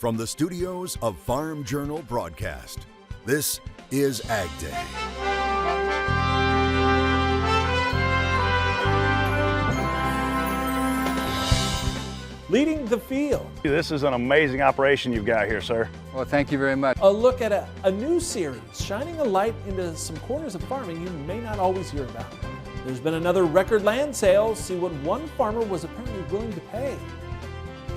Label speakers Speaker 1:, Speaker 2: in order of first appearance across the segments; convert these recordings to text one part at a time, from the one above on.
Speaker 1: From the studios of Farm Journal Broadcast, this is AgDay.
Speaker 2: Leading the field.
Speaker 3: This is an amazing operation you've got here, sir.
Speaker 4: Well, thank you very much.
Speaker 2: A look at a new series shining a light into some corners of farming you may not always hear about. There's been another record land sale. See what one farmer was apparently willing to pay.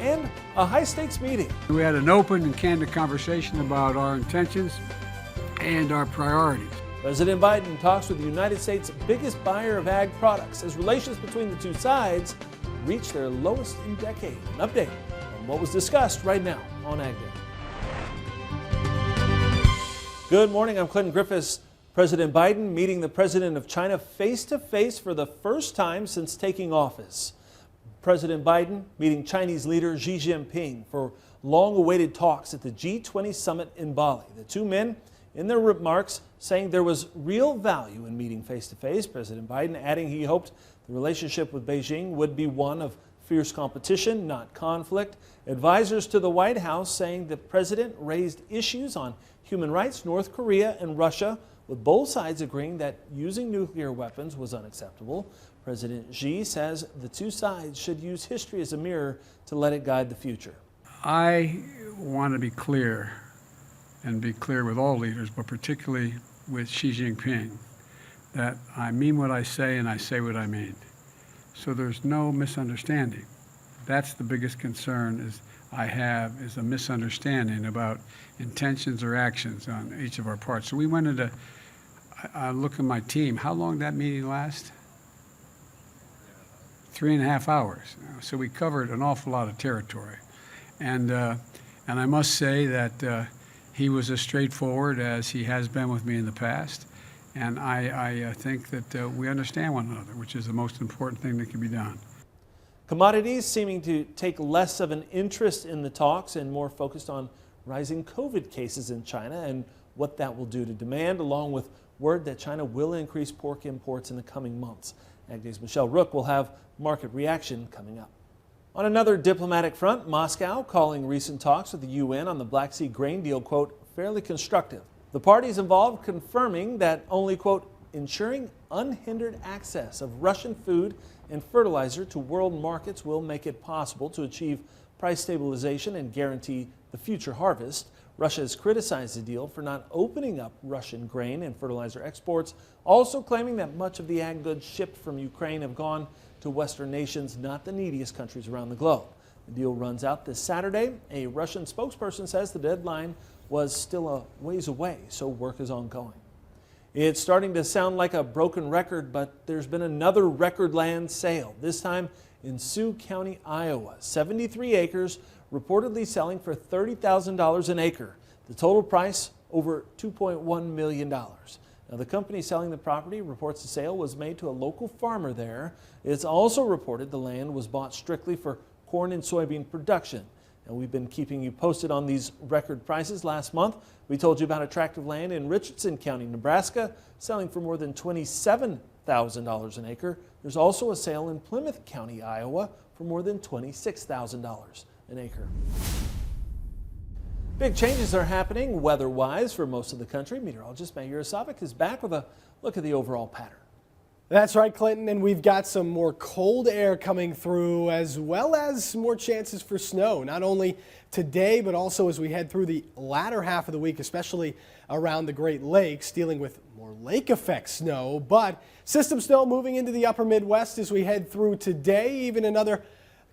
Speaker 2: And a high-stakes meeting.
Speaker 5: We had an open and candid conversation about our intentions and our priorities.
Speaker 2: President Biden talks with the United States' biggest buyer of ag products as relations between the two sides reach their lowest in decades. An update on what was discussed right now on AgDay. Good morning, I'm Clinton Griffiths. President Biden meeting the president of China face-to-face for the first time since taking office. President Biden meeting Chinese leader Xi Jinping for long-awaited talks at the G20 summit in Bali. The two men, in their remarks, saying there was real value in meeting face-to-face. President Biden adding he hoped the relationship with Beijing would be one of fierce competition, not conflict. Advisors to the White House saying the president raised issues on human rights, North Korea and Russia, with both sides agreeing that using nuclear weapons was unacceptable. President Xi says the two sides should use history as a mirror to let it guide the future.
Speaker 5: I want to be clear, and be clear with all leaders, but particularly with Xi Jinping, that I mean what I say and I say what I mean. So there's no misunderstanding. That's the biggest concern I have is a misunderstanding about intentions or actions on each of our parts. So we went into, I look at my team, how long did that meeting last? 3.5 hours. So we covered an awful lot of territory. And I must say that he was as straightforward as he has been with me in the past. And I think that we understand one another, which is the most important thing that can be done.
Speaker 2: Commodities seeming to take less of an interest in the talks and more focused on rising COVID cases in China and what that will do to demand, along with word that China will increase pork imports in the coming months. AgDay's Michelle Rook will have market reaction coming up. On another diplomatic front, Moscow calling recent talks with the UN on the Black Sea grain deal, quote, fairly constructive. The parties involved confirming that only, quote, ensuring unhindered access of Russian food and fertilizer to world markets will make it possible to achieve price stabilization and guarantee the future harvest. Russia has criticized the deal for not opening up Russian grain and fertilizer exports, also claiming that much of the ag goods shipped from Ukraine have gone to Western nations, not the neediest countries around the globe. The deal runs out this Saturday. A Russian spokesperson says the deadline was still a ways away, so work is ongoing. It's starting to sound like a broken record, but there's been another record land sale, this time in Sioux County, Iowa. 73 acres reportedly selling for $30,000 an acre. The total price over $2.1 million. Now, the company selling the property reports the sale was made to a local farmer there. It's also reported the land was bought strictly for corn and soybean production. And we've been keeping you posted on these record prices. Last month, we told you about attractive land in Richardson County, Nebraska, selling for more than $27,000 an acre. There's also a sale in Plymouth County, Iowa, for more than $26,000 an acre. Big changes are happening weather-wise for most of the country. Meteorologist Mayur Savik is back with a look at the overall pattern.
Speaker 6: That's right, Clinton, and we've got some more cold air coming through as well as more chances for snow, not only today but also as we head through the latter half of the week, especially around the Great Lakes, dealing with more lake effect snow. But system snow moving into the upper Midwest as we head through today, even another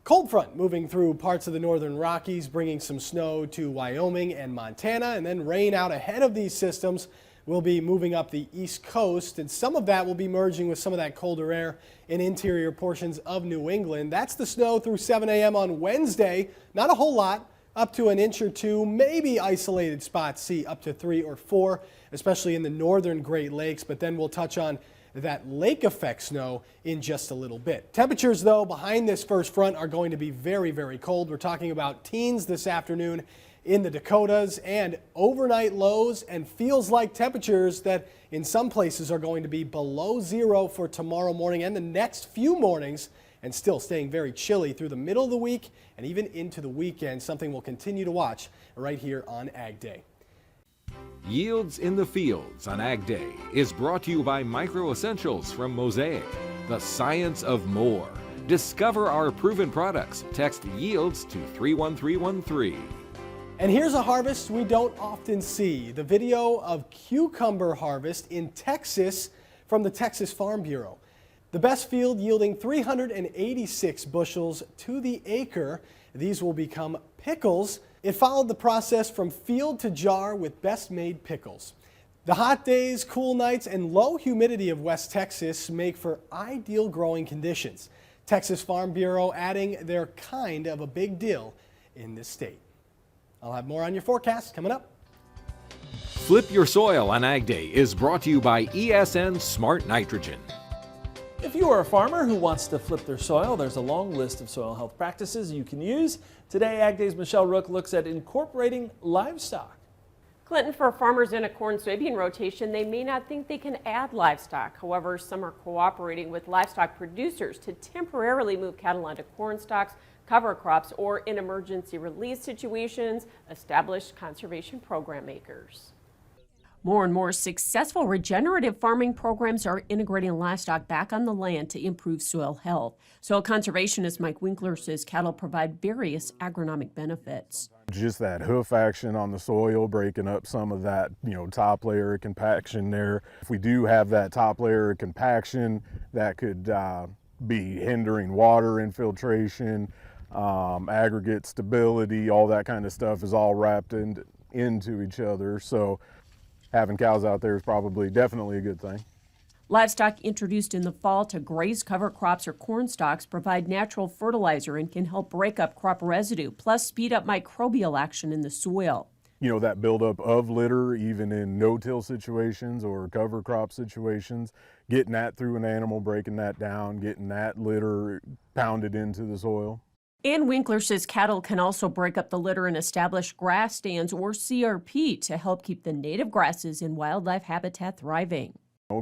Speaker 6: cold front moving through parts of the northern Rockies, bringing some snow to Wyoming and Montana, and then rain out ahead of these systems will be moving up the east coast, and some of that will be merging with some of that colder air in interior portions of New England. That's the snow through 7 a.m. on Wednesday. Not a whole lot, up to an inch or two, maybe isolated spots see up to 3 or 4, especially in the northern Great Lakes, but then we'll touch on that lake effect snow in just a little bit. Temperatures, though, behind this first front are going to be very, very cold. We're talking about teens this afternoon in the Dakotas and overnight lows, and feels like temperatures that in some places are going to be below zero for tomorrow morning and the next few mornings and still staying very chilly through the middle of the week and even into the weekend, something we'll continue to watch right here on Ag Day.
Speaker 4: Yields in the Fields on Ag Day is brought to you by Micro Essentials from Mosaic, the science of more. Discover our proven products. Text yields to 31313.
Speaker 6: And here's a harvest we don't often see, the video of cucumber harvest in Texas from the Texas Farm Bureau. The best field yielding 386 bushels to the acre. These will become pickles. It followed the process from field to jar with best made pickles. The hot days, cool nights, and low humidity of West Texas make for ideal growing conditions. Texas Farm Bureau adding their kind of a big deal in this state. I'll have more on your forecast coming up.
Speaker 4: Flip Your Soil on Ag Day is brought to you by ESN Smart Nitrogen.
Speaker 2: If you are a farmer who wants to flip their soil, there's a long list of soil health practices you can use. Today, Ag Day's Michelle Rook looks at incorporating livestock.
Speaker 7: Clinton, for farmers in a corn-soybean rotation, they may not think they can add livestock. However, some are cooperating with livestock producers to temporarily move cattle onto corn stalks, cover crops, or in emergency release situations, established conservation program makers. More and more successful regenerative farming programs are integrating livestock back on the land to improve soil health. Soil conservationist Mike Winkler says cattle provide various agronomic benefits.
Speaker 8: Just that hoof action on the soil, breaking up some of that, top layer of compaction there. If we do have that top layer of compaction, that could be hindering water infiltration, aggregate stability, all that kind of stuff is all wrapped into each other. So having cows out there is definitely a good thing.
Speaker 7: Livestock introduced in the fall to graze cover crops or corn stalks provide natural fertilizer and can help break up crop residue, plus speed up microbial action in the soil.
Speaker 8: That buildup of litter, even in no-till situations or cover crop situations, getting that through an animal, breaking that down, getting that litter pounded into the soil.
Speaker 7: And Winkler says cattle can also break up the litter and establish grass stands or CRP to help keep the native grasses in wildlife habitat thriving.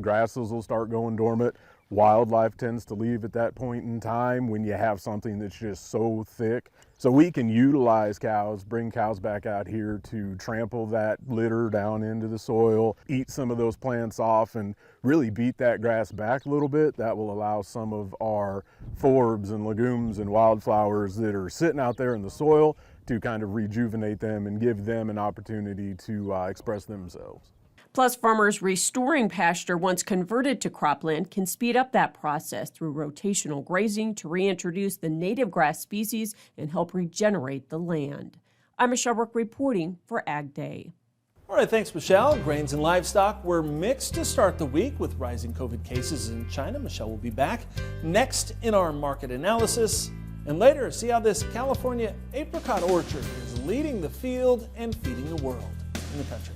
Speaker 8: Grasses will start going dormant. Wildlife tends to leave at that point in time when you have something that's just so thick. So we can utilize cows, bring cows back out here to trample that litter down into the soil, eat some of those plants off, and really beat that grass back a little bit. That will allow some of our forbs and legumes and wildflowers that are sitting out there in the soil to kind of rejuvenate them and give them an opportunity to express themselves.
Speaker 7: Plus, farmers restoring pasture once converted to cropland can speed up that process through rotational grazing to reintroduce the native grass species and help regenerate the land. I'm Michelle Rook reporting for Ag Day.
Speaker 2: All right, thanks, Michelle. Grains and livestock were mixed to start the week with rising COVID cases in China. Michelle will be back next in our market analysis. And later, see how this California apricot orchard is leading the field and feeding the world in the country.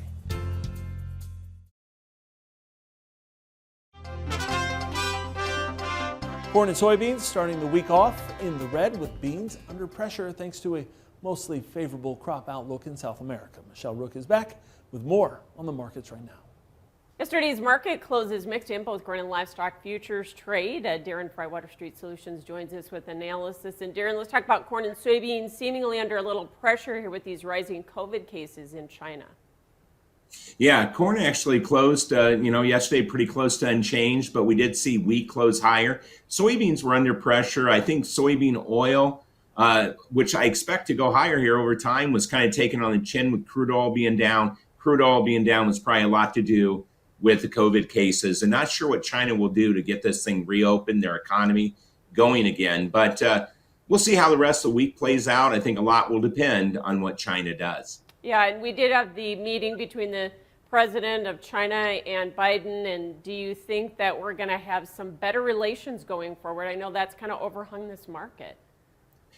Speaker 2: Corn and soybeans starting the week off in the red with beans under pressure thanks to a mostly favorable crop outlook in South America. Michelle Rook is back with more on the markets right now.
Speaker 7: Yesterday's market closes mixed in both grain and livestock futures trade. Darren Fry, Water Street Solutions, joins us with analysis. And Darren, let's talk about corn and soybeans seemingly under a little pressure here with these rising COVID cases in China.
Speaker 9: Yeah, corn actually closed, yesterday pretty close to unchanged, but we did see wheat close higher. Soybeans were under pressure. I think soybean oil, which I expect to go higher here over time, was kind of taken on the chin with crude oil being down. Crude oil being down was probably a lot to do with the COVID cases, and not sure what China will do to get this thing reopened, their economy going again. But we'll see how the rest of the week plays out. I think a lot will depend on what China does.
Speaker 7: Yeah, and we did have the meeting between the president of China and Biden, and do you think that we're going to have some better relations going forward? I know that's kind of overhung this market.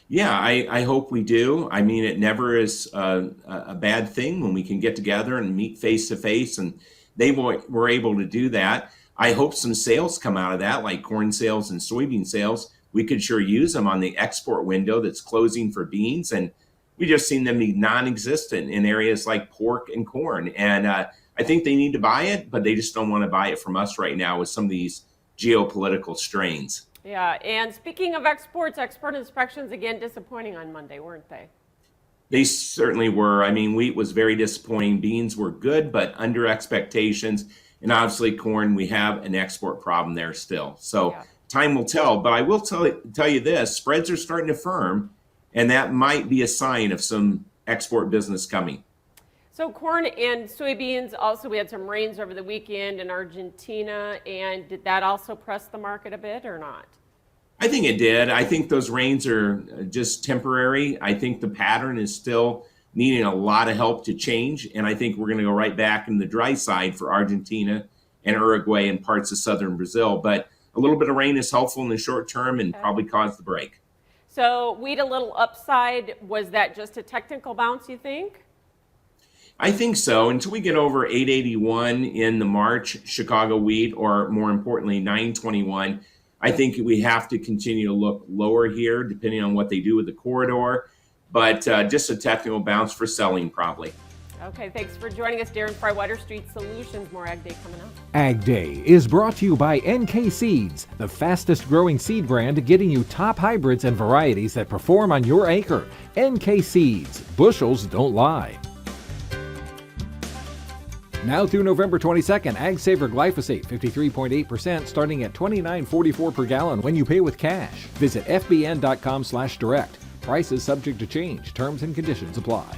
Speaker 9: Yeah, I hope we do. I mean, it never is a bad thing when we can get together and meet face to face, and they were able to do that. I hope some sales come out of that, like corn sales and soybean sales. We could sure use them on the export window that's closing for beans, and we just seen them be non-existent in areas like pork and corn. And I think they need to buy it, but they just don't want to buy it from us right now with some of these geopolitical strains.
Speaker 7: Yeah, and speaking of exports, export inspections again disappointing on Monday, weren't they?
Speaker 9: They certainly were. I mean, wheat was very disappointing. Beans were good, but under expectations. And obviously, corn, we have an export problem there still. So
Speaker 7: Yeah.
Speaker 9: time will tell. But I will tell you this, spreads are starting to firm, and that might be a sign of some export business coming.
Speaker 7: So corn and soybeans, also we had some rains over the weekend in Argentina, and did that also press the market a bit or not?
Speaker 9: I think it did. I think those rains are just temporary. I think the pattern is still needing a lot of help to change. And I think we're going to go right back in the dry side for Argentina and Uruguay and parts of southern Brazil. But a little bit of rain is helpful in the short term and probably caused the break.
Speaker 7: So wheat a little upside. Was that just a technical bounce, you think?
Speaker 9: I think so. Until we get over 881 in the March Chicago wheat, or more importantly, 921, I think we have to continue to look lower here, depending on what they do with the corridor. But just a technical bounce for selling, probably.
Speaker 7: Okay, thanks for joining us, Darren Fry, Water Street Solutions. More Ag Day coming up.
Speaker 4: Ag Day is brought to you by NK Seeds, the fastest growing seed brand getting you top hybrids and varieties that perform on your acre. NK Seeds, bushels don't lie. Now through November 22nd, Ag Saver glyphosate 53.8% starting at $29.44 per gallon when you pay with cash. Visit fbn.com/direct. Prices subject to change. Terms and conditions apply.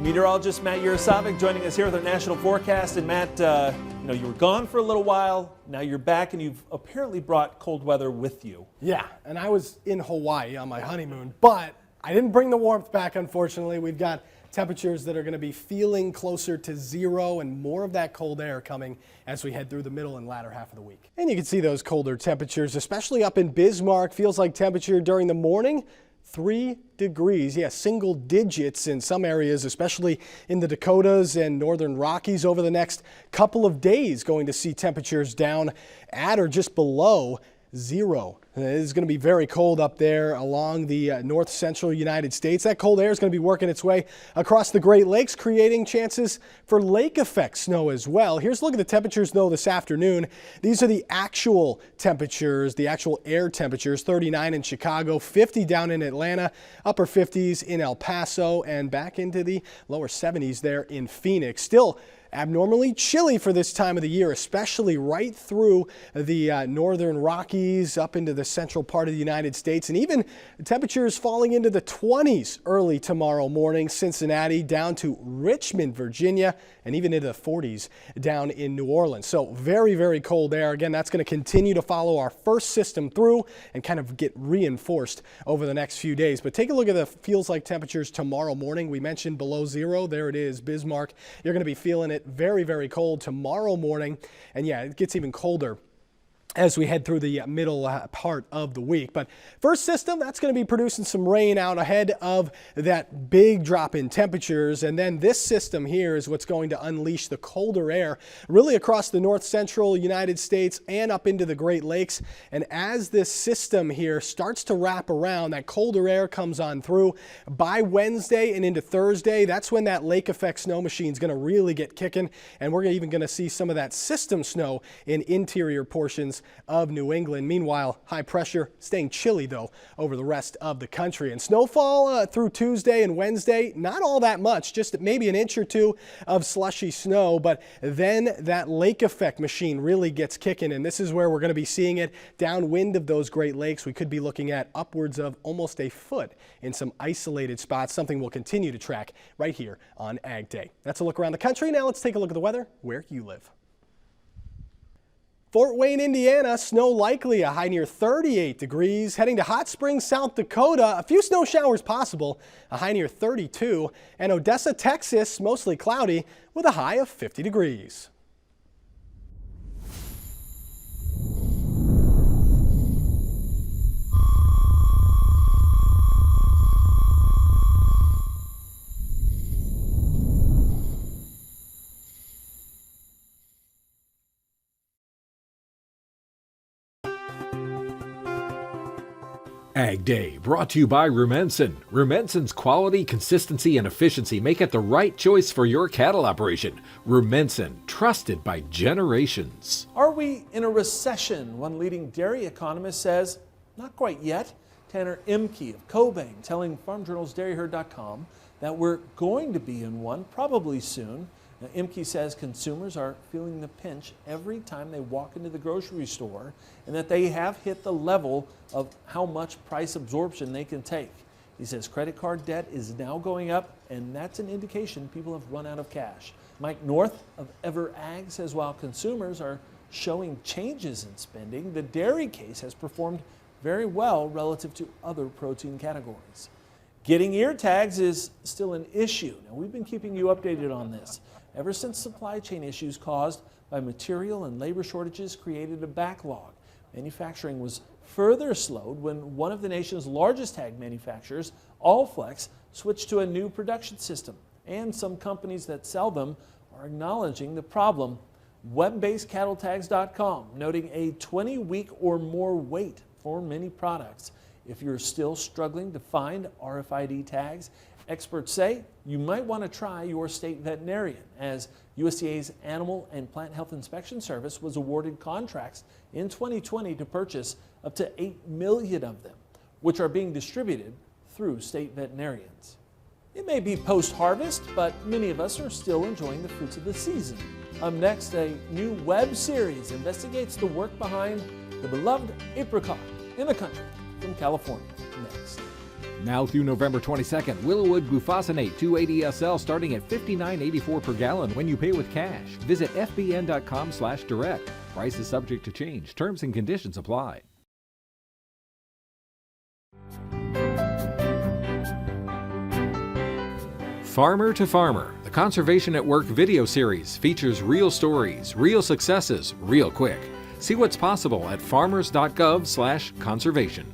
Speaker 2: Meteorologist Matt Yurosavik joining us here with our national forecast. And Matt, you were gone for a little while. Now you're back, and you've apparently brought cold weather with you.
Speaker 6: Yeah, and I was in Hawaii on my honeymoon, but I didn't bring the warmth back, unfortunately. We've got temperatures that are going to be feeling closer to zero and more of that cold air coming as we head through the middle and latter half of the week. And you can see those colder temperatures, especially up in Bismarck. Feels like temperature during the morning, 3 degrees. Yeah, single digits in some areas, especially in the Dakotas and northern Rockies over the next couple of days. Going to see temperatures down at or just below zero. It is going to be very cold up there along the north central United States. That cold air is going to be working its way across the Great Lakes, creating chances for lake effect snow as well. Here's a look at the temperatures though this afternoon. These are the actual temperatures, the actual air temperatures. 39 in Chicago, 50 down in Atlanta, upper 50s in El Paso, and back into the lower 70s there in Phoenix. Still abnormally chilly for this time of the year, especially right through the northern Rockies up into the central part of the United States, and even temperatures falling into the 20s early tomorrow morning. Cincinnati down to Richmond, Virginia, and even into the 40s down in New Orleans. So very, very cold air. Again, that's going to continue to follow our first system through and kind of get reinforced over the next few days. But take a look at the feels like temperatures tomorrow morning. We mentioned below zero. There it is, Bismarck. You're going to be feeling it very, very cold tomorrow morning. And yeah, it gets even colder as we head through the middle part of the week. But first system, that's going to be producing some rain out ahead of that big drop in temperatures. And then this system here is what's going to unleash the colder air really across the north central United States and up into the Great Lakes. And as this system here starts to wrap around, that colder air comes on through by Wednesday and into Thursday. That's when that lake effect snow machine is going to really get kicking. And we're even going to see some of that system snow in interior portions of New England. Meanwhile, high pressure staying chilly though over the rest of the country. And snowfall through Tuesday and Wednesday, not all that much, just maybe an inch or two of slushy snow, but then that lake effect machine really gets kicking, and this is where we're going to be seeing it downwind of those Great Lakes. We could be looking at upwards of almost a foot in some isolated spots, something we'll continue to track right here on Ag Day. That's a look around the country. Now let's take a look at the weather where you live. Fort Wayne, Indiana, snow likely, a high near 38 degrees. Heading to Hot Springs, South Dakota, a few snow showers possible, a high near 32. And Odessa, Texas, mostly cloudy with a high of 50 degrees.
Speaker 4: Ag Day, brought to you by Rumensin. Rumensin's quality, consistency, and efficiency make it the right choice for your cattle operation. Rumensin, trusted by generations.
Speaker 2: Are we in a recession? One leading dairy economist says, not quite yet. Tanner Imke of Kobang telling FarmJournalsDairyHerd.com that we're going to be in one probably soon. Now, Imke says consumers are feeling the pinch every time they walk into the grocery store and that they have hit the level of how much price absorption they can take. He says credit card debt is now going up, and that's an indication people have run out of cash. Mike North of Ever Ag says while consumers are showing changes in spending, the dairy case has performed very well relative to other protein categories. Getting ear tags is still an issue. Now, we've been keeping you updated on this. Ever since supply chain issues caused by material and labor shortages created a backlog, manufacturing was further slowed when one of the nation's largest tag manufacturers, Allflex, switched to a new production system. And some companies that sell them are acknowledging the problem. Web-based cattletags.com noting a 20-week or more wait for many products. If you're still struggling to find RFID tags, experts say you might want to try your state veterinarian, as USDA's Animal and Plant Health Inspection Service was awarded contracts in 2020 to purchase up to 8 million of them, which are being distributed through state veterinarians. It may be post-harvest, but many of us are still enjoying the fruits of the season. Up next, a new web series investigates the work behind the beloved apricot in the country. From California, next.
Speaker 4: Now through November 22nd, Willowwood glufosinate 280 SL starting at $59.84 per gallon when you pay with cash. Visit fbn.com/direct. Price is subject to change. Terms and conditions apply. Farmer to Farmer, the Conservation at Work video series features real stories, real successes, real quick. See what's possible at farmers.gov/conservation.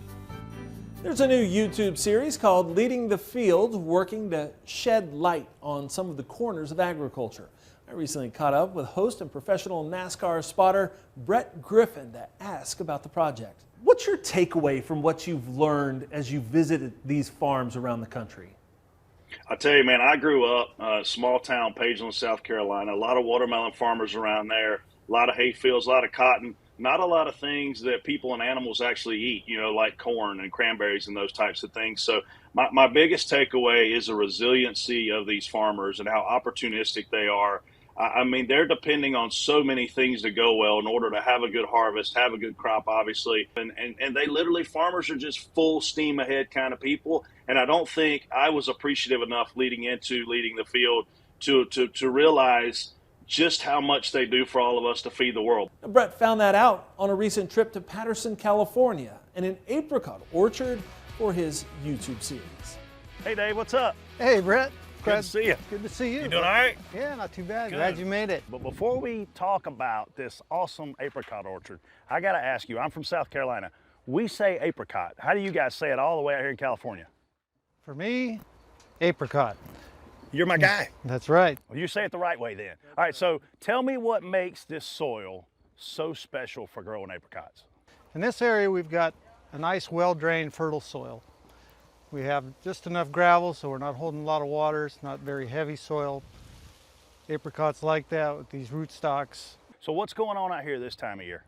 Speaker 2: There's a new YouTube series called Leading the Field, working to shed light on some of the corners of agriculture. I recently caught up with host and professional NASCAR spotter Brett Griffin to ask about the project. What's your takeaway from what you've learned as you visited these farms around the country?
Speaker 3: I tell you, man, I grew up small town, Pageland, South Carolina. A lot of watermelon farmers around there, a lot of hay fields, a lot of cotton. Not a lot of things that people and animals actually eat, you know, like corn and cranberries and those types of things. So my biggest takeaway is the resiliency of these farmers and how opportunistic they are. I mean, they're depending on so many things to go well in order to have a good harvest, have a good crop, obviously. And they literally, farmers are just full steam ahead kind of people. And I don't think I was appreciative enough leading the field to realize just how much they do for all of us to feed the world.
Speaker 2: Brett found that out on a recent trip to Patterson, California, and an apricot orchard for his YouTube series.
Speaker 3: Hey, Dave, what's up?
Speaker 10: Hey, Brett.
Speaker 3: Good to see you.
Speaker 10: Good to see you.
Speaker 3: You doing all right?
Speaker 10: Yeah, not too bad.
Speaker 3: Good.
Speaker 10: Glad you made it.
Speaker 3: But before we talk about this awesome apricot orchard, I got to ask you, I'm from South Carolina. We say apricot. How do you guys say it all the way out here in California?
Speaker 10: For me, apricot.
Speaker 3: You're my guy.
Speaker 10: That's right.
Speaker 3: Well, you say it the right way then. All right, so tell me what makes this soil so special for growing apricots.
Speaker 10: In this area, we've got a nice, well-drained, fertile soil. We have just enough gravel, so we're not holding a lot of water. It's not very heavy soil. Apricots like that with these rootstocks.
Speaker 3: So what's going on out here this time of year?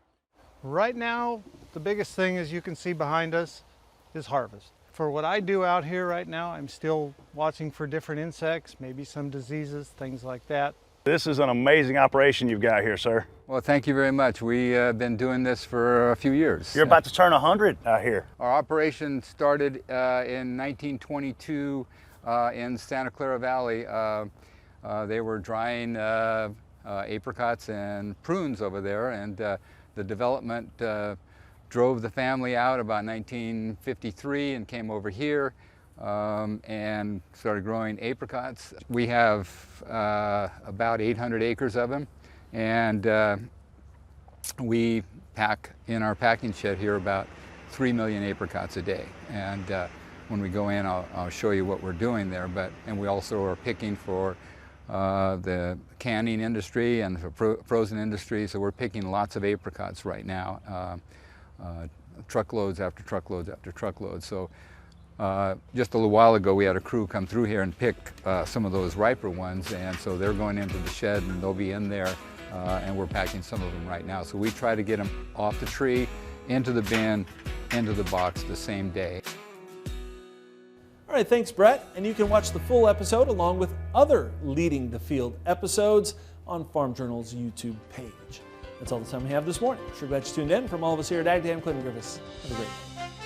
Speaker 10: Right now, the biggest thing, as you can see behind us, is harvest. For what I do out here right now, I'm still watching for different insects, maybe some diseases, things like that.
Speaker 3: This is an amazing operation you've got here, sir.
Speaker 11: Well, thank you very much. We've been doing this for a few years.
Speaker 3: You're about to turn 100 out here.
Speaker 11: Our operation started in 1922 in Santa Clara Valley. They were drying apricots and prunes over there, and the development drove the family out about 1953 and came over here and started growing apricots. We have about 800 acres of them, and we pack in our packing shed here about 3 million apricots a day. And when we go in, I'll show you what we're doing there. And we also are picking for the canning industry and the frozen industry, so we're picking lots of apricots right now. truckloads after truckloads after truckloads. So just a little while ago, we had a crew come through here and pick some of those riper ones, and so they're going into the shed and they'll be in there, and we're packing some of them right now. So we try to get them off the tree, into the bin, into the box the same day.
Speaker 2: All right, thanks, Brett. And you can watch the full episode along with other Leading the Field episodes on Farm Journal's YouTube page. That's all the time we have this morning. Sure glad you tuned in. From all of us here at AgDay, I'm Clinton Griffiths. Have a great day.